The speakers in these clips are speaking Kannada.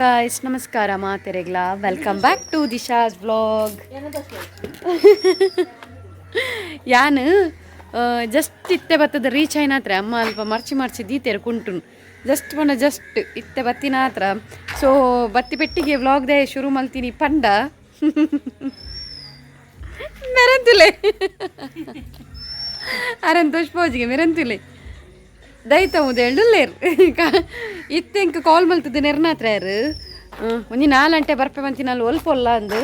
गाइस नमस्कार मातेरेग्ला वेलकम बैक टू दिशा's व्लॉग यान जस्ट इत्ते बत्तद रीच आयिनात्र अम्म अल्प मर्चि मर्चि दीतेर कुंटुन जस्ट इत्ते बत्तिनात्र सो बत्ति पेट्टिगे व्लॉग दे शुरू मल्तिनि पंड मेरंतुले अरंतोष पोजिगे मेरंतुले ದೈತ ಮುದೆ ಎಳ್ಳುಲ್ಲೇರು ಇತ್ತೆ ಇಂಕ ಕಾಲ್ ಮಲ್ತದ್ದು ನೆರ್ನಾತ್ರ ಯಾರು ಒಂಜಿ 4 ಗಂಟೆ ಬರ್ಪೆ ಬಂತಿ ಅಲ್ಲಿ ಒಲ್ಪೊಲ್ಲ ಅಂದು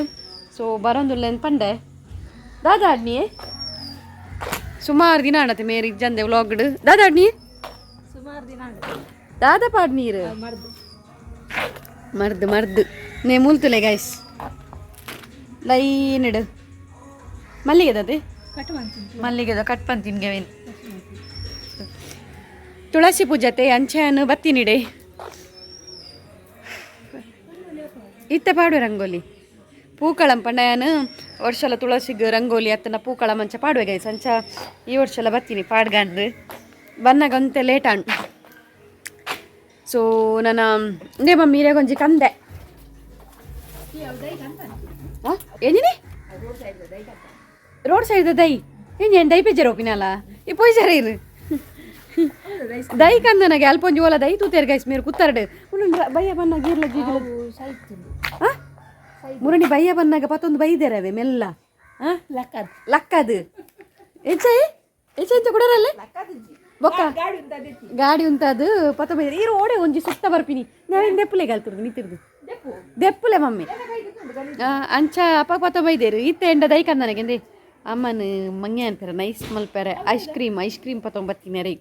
ಸೊ ಬರೋಂದುಲ್ಲ ಪಂಡೆ ದಾದಾಡ್ನಿ ಸುಮಾರು ದಿನ ಆಡತ್ತೆ ಮೇರಿ ಇಜ್ಜಂದೆ ವ್ಲಾಗ್ಡ್ ದಾದಾಡ್ನಿ ಸುಮಾರು ದಿನ ದಾದಾ ಪಾಡ್ ನೀರು ಮರ್ದು ನೇ ಮೂಲ್ತುಲೆ ಗೈಸ್ ಲೈನಿಡು ಮಲ್ಲಿಗೆದದು ಮಲ್ಲಿಗೆದ ಕಟ್ ಪಂತೀನಿ ಗವೇನು ತುಳಸಿ ಪೂಜತೆ ಅಂಚೆಯನ್ನು ಬತ್ತಿನಿಡೆ ಇತ್ತೆ ಪಾಡು ರಂಗೋಲಿ ಪೂಕಳಂ ಪಂಡಯನು ವರ್ಷಲ ತುಳಸಿಗೆ ರಂಗೋಲಿ ಅತ್ತನ ಪೂಕಳ ಮಂಚ ಪಾಡುವೆ ಗೈ ಸಂಚ ಈ ವರ್ಷಲ ಬತ್ತೀನಿ ಪಾಡ್ಗಂಡು ಬನ್ನಗಂತೆ ಲೇಟ್ ಆಣ್ ಸೊ ನನ್ನ ನೇ ಮಮ್ಮೀರೆ ಗೊಂಜಿ ಕಂದೆ ಏನಿನಿ ರೋಡ್ ಸೈಡ್ ದೈ ಏನು ದೈ ಪೆಜ್ಜರ ಒಪಿನಲ್ಲ ಈ ಪೊಯ್ಜರ ಇರು ದೈ ಕಂದ ನನಗೆ ಅಲ್ಪೊಂಜಿ ಓಲ ದೈ ತೂತೇರ್ ಗೈಸ್ ಮೇರು ಕುತ್ತರ್ಡ್ ಬಯ್ಯ ಬನ್ನಾಗ ಇರ್ಲ ಗೀಗಲ ಮುರಣಿ ಬಯ್ಯ ಬನ್ನಾಗ ಪತ್ತೊಂದು ಬೈದೇರವೆ ಮೆಲ್ಲ ಲಕ್ಕದು ಎಚ್ಚೈ ಎಂತ ಕೊಡರಲ್ಲ ಬೊಕ್ಕ ಗಾಡಿ ಉಂತದು ಪತ್ತ ಬೈದರೆ ಈ ರೋಡೆ ಒಂಜಿ ಸುತ್ತ ಬರ್ಪಿನಿ ನಾವೇನು ದೆಪ್ಪಲೆ ಕಲ್ತಿರ್ದು ನಿಂತಿರ್ದು ದೆಪ್ಪಲೆ ಮಮ್ಮಿ ಅಂಚ ಅಪ್ಪ ಪತ್ತ ಬೈದೇರು ಇತ್ತೆ ಎಂಡ ದೈ ಕಂದ ನನಗೆ ಎಂದೇ ಅಮ್ಮನ ಮಂಗೆ ಅಂತಾರೆ ನೈಸ್ ಮಲ್ಪೆರೆ ಐಸ್ ಕ್ರೀಮ್ ಪತ್ತೊಂಬತ್ತಿನ ರೈ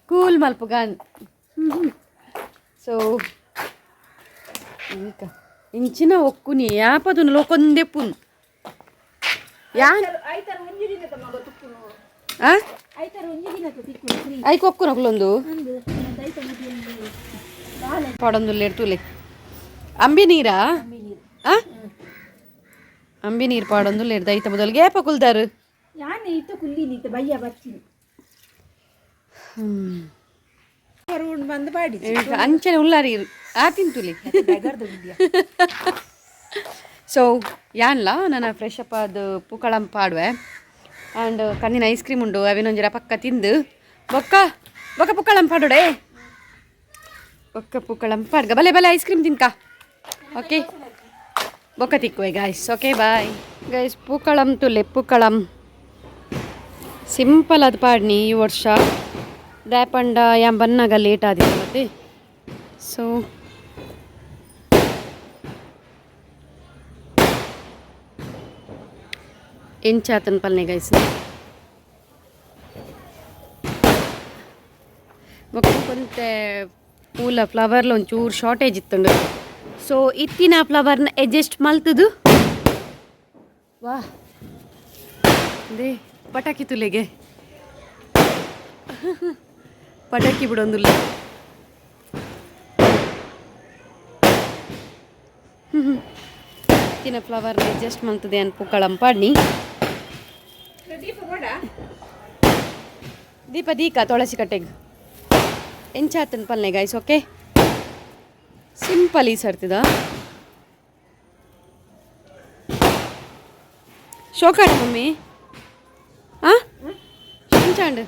ಕೂಲ್ ಮಲ್ಪುಗಾನ್ ಸೊ ಈಗ ಇಂಚಿನ ಒಕ್ಕುನಿ ಯಾಪದು ಲೋಕೊಂದೆ ಪುನ್ ಐಕ್ ಒಕ್ಕುನ ಕುಲೊಂದು ಪಡೊಂದುಲ್ಲೆ ತುಲೆ ಅಂಬಿ ನೀರಾ ಅಂಬಿ ನೀರು ಪಾಡೊಂದುಲ್ಲೆ ದೈತ ಮೊದಲಿಗೆ ಏಪ ಕುಲ್ದಾರು ಅಂಚನೆ ಉಲ್ಲಾರಿ ಆ ತಿಂತುಲಿ ಸೊ ಯಾನ್ಲ ನನ್ನ ಫ್ರೆಶ್ ಅಪ್ ಅದು ಪೂಕಳಂ ಪಾಡುವೆ ಆ್ಯಂಡ್ ಕಂದಿನ ಐಸ್ ಕ್ರೀಮ್ ಉಂಡು ಅವಿನೊಂಜರ ಪಕ್ಕ ತಿಂದು ಬೊಕ್ಕ ಪೂಕಳಂ ಪಾಡೋಡೆ ಬೊಕ್ಕ ಪೂಕಳಂ ಪಾಡ್ಗ ಬಲೆ ಐಸ್ ಕ್ರೀಮ್ ತಿನ್ಕ ಓಕೆ ಬೊಕ್ಕ ತಿಕ್ಕುವೆ guys okay bye guys pookalam ತುಲೆ ಪೂಕಳಂ ಸಿಂಪಲ್ ಅದು ಪಾಡ್ನಿ ಈ ವರ್ಷ ದ್ಯಾಪಂಡ ಯಾಂ ಬನ್ನಾಗ ಲೇಟ್ ಆದಿತ್ತು ಮತ್ತೆ ಸೊ ಎಂಚಾತನ ಪಲ್ನೆ ಗೈಸ್ ಬೊಕ್ಕ ಕೊಂತೆ ಪೂಲ ಫ್ಲವರ್ಲ ಒಂಚೂರು ಶಾರ್ಟೇಜ್ ಇತ್ತುಂಡು ಸೊ ಇತ್ತಿನ ಫ್ಲವರ್ನ ಅಡ್ಜಸ್ಟ್ ಮಲ್ತದು ವಾ ದೇ ಪಟಾಕಿ ತುಲೆಗೆ ಪಟಾಕಿ ಬಿಡೊಂದುಲ್ಲ ಇತ್ತಿನ ಫ್ಲವರ್ನ ಅಡ್ಜಸ್ಟ್ ಮಲ್ತದೆ ಅನ್ ಪೂಕಳಂ ಪಾಡ್ನಿ ದೀಕ ತುಳಸಿ ಕಟ್ಟೆಗೆ ಎಂಚಾತನ ಪಲ್ನೆ ಗೈಸ್ ಓಕೆ ಸಿಂಪಲ್ ಈ ಸರ್ತಿದ ಶೋಕಾಡ್ ಮಮ್ಮಿ ಎಂಚಾಂಡ್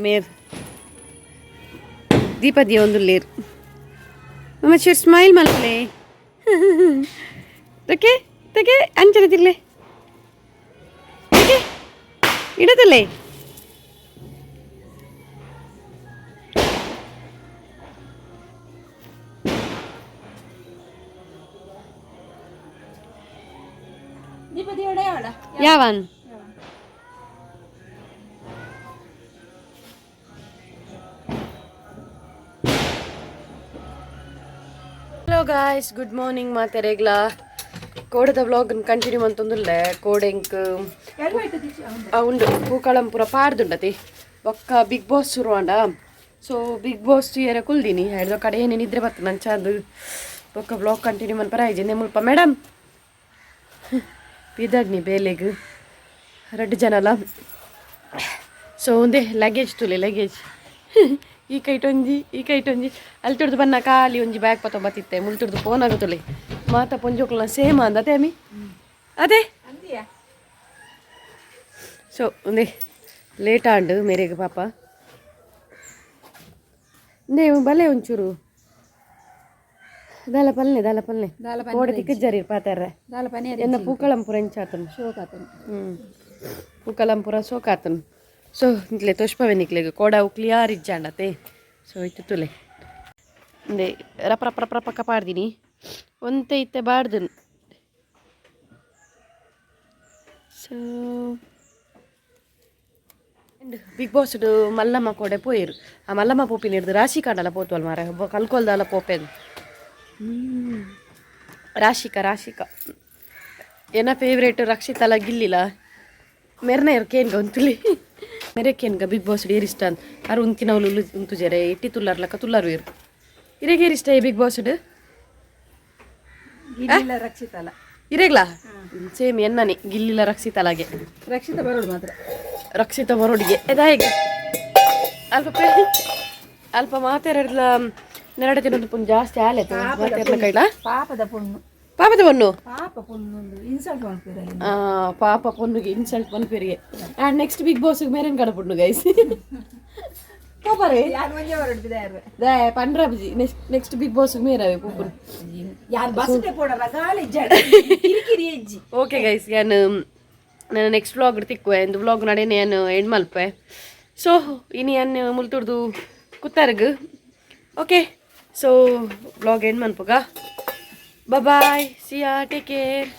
ಮೇರ್ ದೀಪದಿ ಒಂದು ಲೇರ್ ಮಮ್ಮ ಚೂರು ಸ್ಮೈಲ್ ಮಲ್ಪಲೆ ತಕೆ ಅಂಚನೆ ತಿರ್ಲೆ ಇಡದಲ್ಲೇ ಯಾವನ್ ಹಲೋ ಗಾಯ್ಸ್ ಗುಡ್ ಮಾರ್ನಿಂಗ್ ಮಾತೆರೆಗ್ಲ ಕೋಡದ ವ್ಲಾಗ್ ಕಂಟಿನ್ಯೂ ಅಂತಂದುಲ್ಲೆ ಕೋಡೆಂಕ್ ಉಂಡು ಪೂಕಳಂ ಪೂರ ಪಾಡ್ದುಂಡತಿ ಒಕ್ಕ ಬಿಗ್ ಬಾಸ್ ಶುರು ಆಂಡ ಸೊ ಬಿಗ್ ಬಾಸ್ ಏರ ಕುಲ್ದೀನಿ ಹೇಳ್ದೋ ಕಡೆ ಏನೇ ನಿದ್ರೆ ಬರ್ತದೆ ನಂಚ ಅದು ಒಕ್ಕ ವ್ಲಾಗ್ ಕಂಟಿನ್ಯೂ ಮನ್ ಪರಾಯಿಜೆ ಮುಲ್ಪ ಮೇಡಮ್ ಬಿದ್ದಾಗ್ನಿ ಬೇಲೆಗ್ ರೆಡ್ ಜನಲ್ಲ ಸೊ ಒಂದೇ ಲಗೇಜ್ ತುಲೆ ಲಗೇಜ್ ಈ ಕೈಟೊಂಜಿ ಈ ಕೈಟೊಂಜಿ ಅಲ್ಲಿ ತುಡ್ದು ಬನ್ನ ಖಾಲಿ ಒಂಜಿ ಬ್ಯಾಗ್ ಪತ್ತ ಬತ್ತಿತ್ತೆ ಮುಲ್ ತುಡ್ದು ಫೋನ್ ಆಗುತ್ತಲೆ ಮಾತ ಪೊಂಜೋಕ್ಲ ಸೇಮ್ ಅಂದ ತೇಮಿ ಅದೇ ಸೊ ಒಂದೇ ಲೇಟ್ ಆಂಡು ಮೇರೆಗೆ ಪಾಪ ನೇ ಬಲೆ ಒಂಚೂರು ದಾಲ ಪಲ್ಲೆ ಓಡಿ ತಿಕ್ಕಜ್ಜರಿ ಪಾತಾರ ಎನ್ನ ಪೂಕಳಂಪುರ ಎಂಚಾತನು ಪೂಕಳಂಪುರ ಸೋಕಾತನು ಸೊ ಇಂಕ್ಲೆ ತೋಷ್ಪವೆ ನಿಕ್ಲೆಗೆ ಕೋಡ ಕ್ಲಿಯರ್ ಇಜ್ಜಾಂಡತೆ ಸೊ ಇತ್ತು ತುಲೆ ಅಂದೆ ರಪ ರಪ ರಪ ಪಕ್ಕ ಪಾಡ್ದಿನಿ ಒಂತೆ ಇತ್ತೆ ಬಾಡ್ದನು ಸೊ ಬಿಗ್ ಬಾಸ್ ಮಲ್ಲಮ್ಮ ಕೋಡೆ ಪೋಯಿರು ಆ ಮಲ್ಲಮ್ಮ ಪೋಪಿನ ಹಿಡ್ದು ರಾಶಿ ಕಾಂಡಲ್ಲ ಪೋತ್ವಲ್ ಮಾರ ಕಲ್ಕೊಲ್ದಲ್ಲ ಪೋಪೆದು ರಾಶಿಕ ಏನ ಫೇವ್ರೇಟ್ ರಕ್ಷಿತಲ್ಲ ಗಿಲ್ಲಿಲ್ಲ ಮೆರ್ನ ಕೇನ್ಗ ಒಂತುಲಿ ಮೇರೆಕೇನ್ಗ ಬಿಗ್ ಬಾಸ್ ಏರ್ ಇಷ್ಟ ಅಂತ ಅರು ಉಂತಿನ ಅವಳು ಉಂತು ಜರೆ ಇಟ್ಟಿ ತುಲ್ಲಾರ್ಲಕ್ಕ ತುಲ್ಲಾರು ಇರು ಇರೇಗೇರ್ ಇಷ್ಟ ಬಿಗ್ ಬಾಸ್ ರಕ್ಷಿತಲ್ಲ ಇರೇಗ್ಲಾ ಸೇಮ್ ಎನ್ನನೆ ಗಿಲ್ಲಿಲ್ಲ ರಕ್ಷಿತಲಾಗೆ ರಕ್ಷಿತ ಬರೋಡು ಮಾತ್ರ ರಕ್ಷಿತ ಬರೋಡಿಗೆ ಎದಾ ಹೇಗೆ ಅಲ್ಪ ಮಾತಾಡಿದ್ಲ ನೆರಡು ದಿನದ ಪುಣ್ಯ ಜಾಸ್ತಿ ಆಲೇತು ಮಾತಾಡ್ಲ ಕೈಲ ಪಾಪದ ಪೊಣ್ಣು ಇನ್ಸಲ್ಟ್ ಮಾಡ್ತೀರ ಪಾಪ ಪೊನ್ನುಗೆ ಇನ್ಸಲ್ಟ್ ಪನ್ಪೇರಿಗೆ ಆ್ಯಂಡ್ ನೆಕ್ಸ್ಟ್ ಬಿಗ್ ಬಾಸ್ಗೆ ಮೇರೇನು ಕಡಪುಣ್ಣು ಗೈಸ್ ಪಂಡ್ರಾಬಿ ನೆಕ್ಸ್ಟ್ ಬಿಗ್ ಬಾಸ್ ಮೇರವೆ ಪೂಪುರು ಓಕೆ ಗೈಸ್ ನಾನು ನೆಕ್ಸ್ಟ್ ವ್ಲಾಗ್ ತಿಕ್ಕುವೆ ಒಂದು ವ್ಲಾಗ್ ನಡೆನೆ ನಾನು ಎಂಡ್ ಮಲ್ಪೆ ಸೊ ಇನ್ನು ನಾನು ಮುಲ್ತುಡ್ದು ಕುತ್ತರ್ಗ್ ಓಕೆ ಸೊ ವ್ಲಾಗ್ ಎಂಡ್ ಮಲ್ಪಗ ಬಾಯ್ ಸಿಯಾ ಟೇಕ್ ಕೇರ್